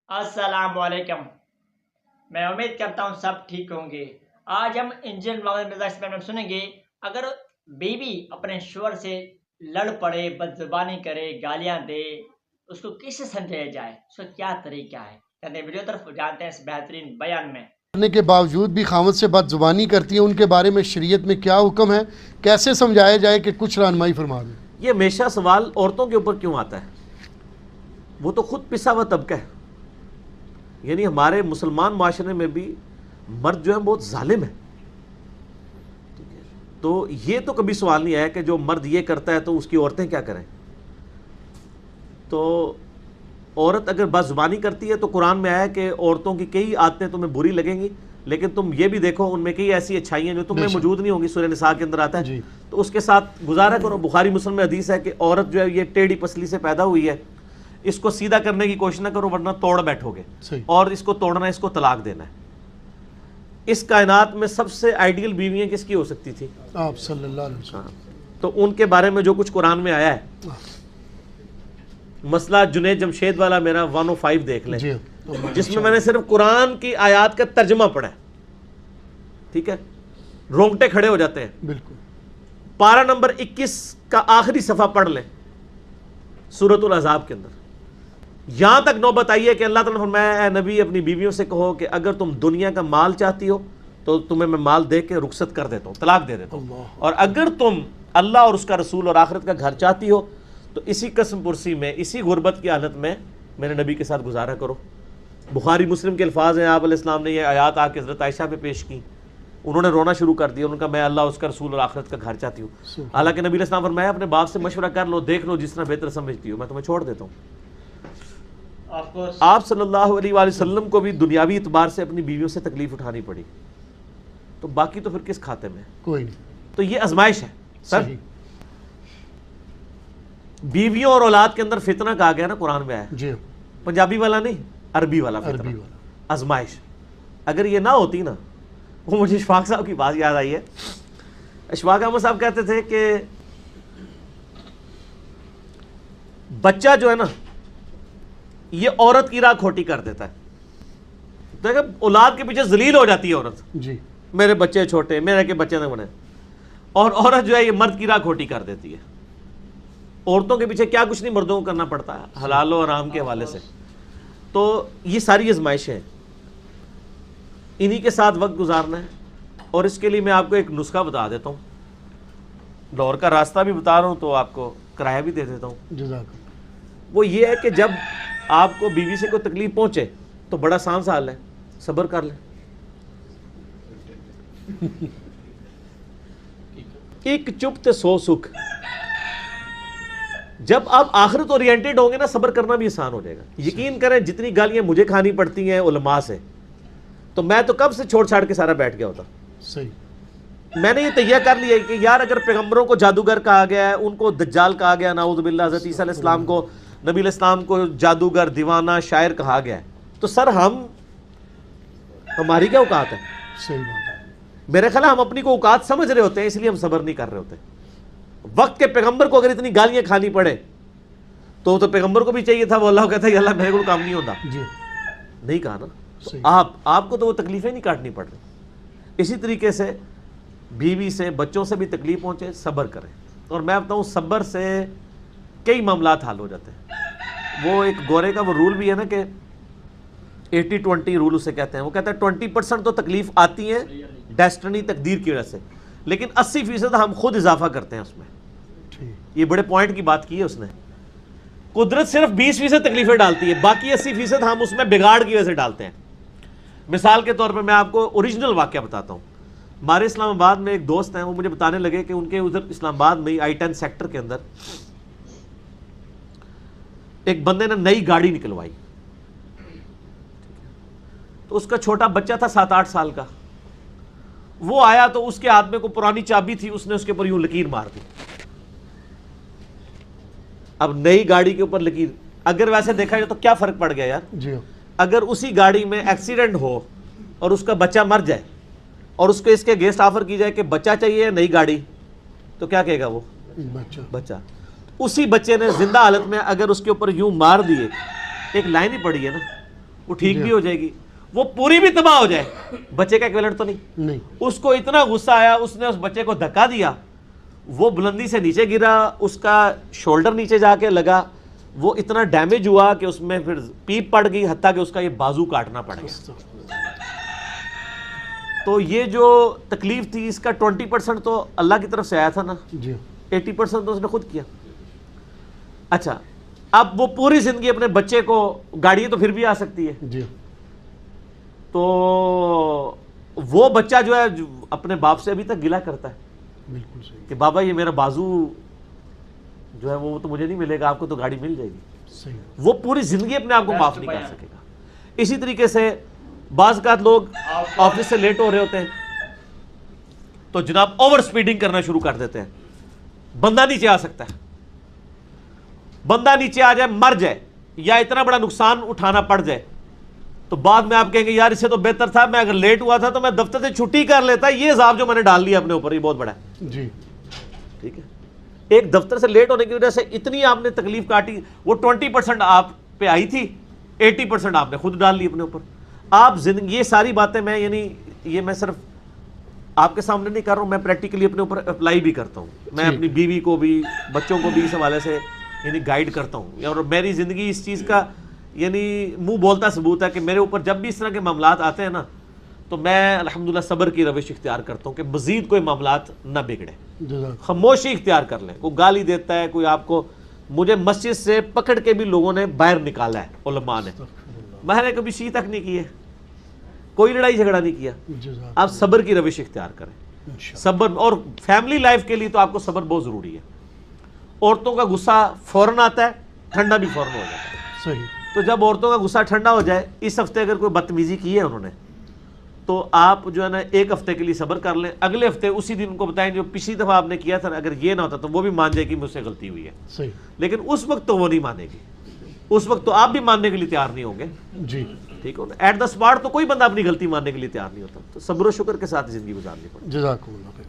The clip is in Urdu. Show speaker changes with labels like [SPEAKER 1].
[SPEAKER 1] السلام علیکم۔ میں امید کرتا ہوں سب ٹھیک ہوں گے۔ آج ہم انجن مزاج میں سنیں گے، اگر بیوی اپنے شوہر سے لڑ پڑے، بد زبانی کرے، گالیاں دے، اس کو کیسے سمجھایا جائے، اس کا کیا طریقہ ہے؟ کہتے ہیں ویڈیو طرف جانتے ہیں اس بہترین بیان میں۔
[SPEAKER 2] کرنے کے باوجود بھی خاوند سے بد زبانی کرتی ہے، ان کے بارے میں شریعت میں کیا حکم ہے، کیسے سمجھایا جائے، کہ کچھ رہنمائی فرما دیں۔
[SPEAKER 3] یہ ہمیشہ سوال عورتوں کے اوپر کیوں آتا ہے؟ وہ تو خود پسا ہوا طبقہ ہے، یعنی ہمارے مسلمان معاشرے میں بھی مرد جو ہے بہت ظالم ہے، تو یہ تو کبھی سوال نہیں آیا کہ جو مرد یہ کرتا ہے تو اس کی عورتیں کیا کریں۔ تو عورت اگر بد زبانی کرتی ہے تو قرآن میں آیا کہ عورتوں کی کئی عادتیں تمہیں بری لگیں گی، لیکن تم یہ بھی دیکھو ان میں کئی ایسی اچھائیاں جو تم میں موجود نہیں ہوں گی، سورہ نساء کے اندر آتا ہے، تو اس کے ساتھ گزارا کرو۔ بخاری مسلم میں حدیث ہے کہ عورت جو ہے یہ ٹیڑھی پسلی سے پیدا ہوئی ہے، اس کو سیدھا کرنے کی کوشش نہ کرو ورنہ توڑ بیٹھو گے، اور اس کو توڑنا ہے، اس کو طلاق دینا ہے۔ اس کائنات میں سب سے آئیڈیل بیویاں کس کی ہو سکتی تھی؟
[SPEAKER 2] آپ صلی اللہ علیہ وسلم۔
[SPEAKER 3] تو ان کے بارے میں جو کچھ قرآن میں آیا ہے، مسئلہ جنید جمشید والا میرا 105 دیکھ لیں، جس میں نے صرف قرآن کی آیات کا ترجمہ پڑھا ہے، ٹھیک ہے، رونگٹے کھڑے ہو جاتے ہیں۔
[SPEAKER 2] بالکل۔
[SPEAKER 3] پارہ نمبر 21 کا آخری صفحہ پڑھ لیں سورۃ الاحزاب کے اندر، یہاں تک نوبت آئی ہے کہ اللہ تعالیٰ نے فرمایا اے نبی اپنی بیویوں سے کہو کہ اگر تم دنیا کا مال چاہتی ہو تو تمہیں میں مال دے کے رخصت کر دیتا ہوں، طلاق دے دیتا ہوں، اور اگر تم اللہ اور اس کا رسول اور آخرت کا گھر چاہتی ہو تو اسی قسم پرسی میں، اسی غربت کی حالت میں میرے نبی کے ساتھ گزارا کرو۔ بخاری مسلم کے الفاظ ہیں، آپ علیہ السلام نے یہ آیات آ کے حضرت عائشہ پہ پیش کی، انہوں نے رونا شروع کر دیا، انہوں نے کہا میں اللہ اس کا رسول اور آخرت کا گھر چاہتی ہوں۔ حالانکہ نبی علیہ السلام فرمایا اپنے باپ سے مشورہ کر لو، دیکھ لو جس طرح بہتر سمجھتی ہو، میں تمہیں چھوڑ دیتا ہوں۔ آپ صلی اللہ علیہ وآلہ وسلم کو بھی دنیاوی اعتبار سے اپنی بیویوں سے تکلیف اٹھانی پڑی، تو باقی تو پھر کس کھاتے میں؟
[SPEAKER 2] کوئی نہیں۔
[SPEAKER 3] تو یہ آزمائش ہے سر۔
[SPEAKER 2] صحیح۔
[SPEAKER 3] بیویوں اور اولاد کے اندر فتنہ کہا گیا نا، قرآن میں آیا،
[SPEAKER 2] جی،
[SPEAKER 3] پنجابی والا نہیں، عربی والا فتنہ،
[SPEAKER 2] عربی والا۔
[SPEAKER 3] آزمائش۔ اگر یہ نہ ہوتی نا، وہ مجھے اشفاق صاحب کی بات یاد آئی ہے، اشفاق احمد صاحب کہتے تھے کہ بچہ جو ہے نا یہ عورت کی راہ کھوٹی کر دیتا ہے، دیکھیں اولاد کے پیچھے ذلیل ہو جاتی ہے عورت،
[SPEAKER 2] جی،
[SPEAKER 3] میرے بچے چھوٹے، میرے کے بچے نہ بنے، اور عورت جو ہے یہ مرد کی راہ کھوٹی کر دیتی ہے۔ عورتوں کے پیچھے کیا کچھ نہیں مردوں کو کرنا پڑتا ہے حلال و حرام کے حوالے سے۔ تو یہ ساری آزمائشیں ہیں، انہی کے ساتھ وقت گزارنا ہے، اور اس کے لیے میں آپ کو ایک نسخہ بتا دیتا ہوں، لاہور کا راستہ بھی بتا رہا ہوں تو آپ کو کرایہ بھی دے دیتا ہوں۔
[SPEAKER 2] جزاک اللہ۔
[SPEAKER 3] وہ یہ ہے کہ جب آپ کو بیوی سے کوئی تکلیف پہنچے تو بڑا آسان سا حل ہے، صبر کر لیں۔ ایک چپ تے 100 سکھ۔ جب آپ آخرت اورینٹڈ ہوں گے نا، صبر کرنا بھی آسان ہو جائے گا۔ یقین کریں جتنی گالیاں مجھے کھانی پڑتی ہیں علماء سے، تو میں تو کب سے چھوڑ چھاڑ کے سارا بیٹھ گیا ہوتا۔
[SPEAKER 2] صحیح۔
[SPEAKER 3] میں نے یہ تیہ کر لیا کہ یار اگر پیغمبروں کو جادوگر کہا گیا ہے، ان کو دجال کہا گیا، نعوذ باللہ، حضرت عیسیٰ علیہ السلام کو، نبی علیہ السلام کو جادوگر، دیوانہ، شاعر کہا گیا ہے، تو سر ہماری کیا اوقات ہے؟
[SPEAKER 2] صحیح بات ہے۔
[SPEAKER 3] میرے خیال ہم اپنی کو اوقات سمجھ رہے ہوتے ہیں، اس لیے ہم صبر نہیں کر رہے ہوتے۔ وقت کے پیغمبر کو اگر اتنی گالیاں کھانی پڑے تو پیغمبر کو بھی چاہیے تھا، وہ اللہ کو کہتا ہے اللہ میرے کو کام نہیں ہوتا،
[SPEAKER 2] جی،
[SPEAKER 3] نہیں کہا نا۔
[SPEAKER 2] صحیح۔
[SPEAKER 3] آپ کو تو وہ تکلیفیں نہیں کاٹنی پڑ رہی۔ اسی طریقے سے بیوی سے، بچوں سے بھی تکلیف پہنچے، صبر کریں، اور میں بتاؤں صبر سے کئی معاملات حل ہو جاتے ہیں۔ وہ ایک گورے کا وہ رول بھی ہے نا کہ 80-20 رول اسے کہتے ہیں، وہ کہتا ہے 20% تو تکلیف آتی ہے ڈیسٹنی، تقدیر کی وجہ سے، لیکن 80% ہم خود اضافہ کرتے ہیں اس میں۔ یہ بڑے پوائنٹ کی بات کی ہے اس نے۔ قدرت صرف 20% تکلیفیں ڈالتی ہے، باقی 80% ہم اس میں بگاڑ کی وجہ سے ڈالتے ہیں۔ مثال کے طور پہ میں آپ کو اوریجنل واقعہ بتاتا ہوں۔ ہمارے اسلام آباد میں ایک دوست ہیں، وہ مجھے بتانے لگے کہ ان کے ادھر اسلام آباد میں I-10 سیکٹر کے اندر ایک بندے نے نئی گاڑی نکلوائی، تو اس کا چھوٹا بچہ تھا 7-8 سال کا، وہ آیا تو اس کے ہاتھ میں کوئی پرانی چابی تھی، اس نے اس کے اوپر یوں لکیر مار دی۔ اب نئی گاڑی کے اوپر لکیر، اگر ویسے دیکھا جائے تو کیا فرق پڑ گیا یار؟
[SPEAKER 2] جی،
[SPEAKER 3] اگر اسی گاڑی میں ایکسیڈنٹ ہو اور اس کا بچہ مر جائے اور اس کو اس کے اگینسٹ آفر کی جائے کہ بچہ چاہیے یا نئی گاڑی، تو کیا کہے گا وہ؟ بچہ۔ اسی بچے نے زندہ حالت میں اگر اس کے اوپر یوں مار دیے، ایک لائن ہی پڑی ہے نا، وہ ٹھیک بھی ہو جائے گی، وہ پوری بھی تباہ ہو جائے، بچے کا ایکویلنٹ تو نہیں. اس کو اتنا غصہ آیا، اس نے اس بچے کو دھکا دیا، وہ بلندی سے نیچے گرا، اس کا شولڈر نیچے جا کے لگا، وہ اتنا ڈیمیج ہوا کہ اس میں پھر پیپ پڑ گئی، حتیٰ کہ اس کا یہ بازو کاٹنا پڑ گیا. تو یہ جو تکلیف تھی اس کا 20% تو اللہ کی طرف سے آیا تھا نا، 80% تو اس نے خود کیا. اچھا اب وہ پوری زندگی اپنے بچے کو، گاڑی تو پھر بھی آ سکتی ہے، تو وہ بچہ جو ہے اپنے باپ سے ابھی تک گلہ کرتا ہے
[SPEAKER 2] بالکل صحیح
[SPEAKER 3] کہ بابا یہ میرا بازو جو ہے وہ تو مجھے نہیں ملے گا، آپ کو تو گاڑی مل جائے گی.
[SPEAKER 2] صحیح.
[SPEAKER 3] وہ پوری زندگی اپنے آپ کو معاف نہیں کر سکے گا. اسی طریقے سے بعض اوقات لوگ آفس سے لیٹ ہو رہے ہوتے ہیں تو جناب اوور سپیڈنگ کرنا شروع کر دیتے ہیں. بندہ نیچے آ سکتا ہے، بندہ نیچے آ جائے، مر جائے یا اتنا بڑا نقصان اٹھانا پڑ جائے تو بعد میں آپ کہیں گے یار اس سے تو بہتر تھا میں اگر لیٹ ہوا تھا تو میں دفتر سے چھٹی کر لیتا. یہ عذاب جو میں نے ڈال دیا اپنے اوپر یہ بہت بڑا ہے.
[SPEAKER 2] جی
[SPEAKER 3] ٹھیک ہے، ایک دفتر سے لیٹ ہونے کی وجہ سے اتنی آپ نے تکلیف کاٹی، وہ 20% آپ پہ آئی تھی، 80% آپ نے خود ڈال لی اپنے اوپر. آپ زندگی، یہ ساری باتیں میں یعنی یہ میں صرف آپ کے سامنے نہیں کر رہا ہوں، میں پریکٹیکلی اپنے اوپر اپلائی بھی کرتا ہوں. میں اپنی بیوی کو بھی، بچوں کو بھی اس حوالے سے یعنی گائیڈ کرتا ہوں، اور میری زندگی اس چیز کا یعنی منہ بولتا ثبوت ہے کہ میرے اوپر جب بھی اس طرح کے معاملات آتے ہیں نا تو میں الحمدللہ صبر کی روش اختیار کرتا ہوں کہ مزید کوئی معاملات نہ بگڑے. خاموشی اختیار کر لیں. کوئی گالی دیتا ہے، کوئی آپ کو، مجھے مسجد سے پکڑ کے بھی لوگوں نے باہر نکالا ہے علماء نے، میں نے کبھی شی تک نہیں کی ہے، کوئی لڑائی جھگڑا نہیں کیا. آپ صبر کی روش اختیار کریں. صبر، اور فیملی لائف کے لیے تو آپ کو صبر بہت ضروری ہے. عورتوں کا غصہ فوراً آتا ہے، ٹھنڈا بھی فوراً ہو جاتا ہے.
[SPEAKER 2] صحیح.
[SPEAKER 3] تو جب عورتوں کا غصہ ٹھنڈا ہو جائے، اس ہفتے اگر کوئی بدتمیزی کی ہے انہوں نے تو آپ جو ہے نا ایک ہفتے کے لیے صبر کر لیں. اگلے ہفتے اسی دن ان کو بتائیں جو پچھلی دفعہ آپ نے کیا تھا، اگر یہ نہ ہوتا تو وہ بھی مان جائے کہ مجھ سے غلطی ہوئی ہے.
[SPEAKER 2] صحیح.
[SPEAKER 3] لیکن اس وقت تو وہ نہیں مانے گی، اس وقت تو آپ بھی ماننے کے لیے تیار نہیں ہوں گے.
[SPEAKER 2] جی
[SPEAKER 3] ٹھیک ہے، ایٹ دا اسپاٹ تو کوئی بندہ اپنی غلطی ماننے کے لیے تیار نہیں ہوتا. تو صبر و شکر کے ساتھ زندگی گزارنی پڑتی ہے.
[SPEAKER 2] جزاکم اللہ خیر.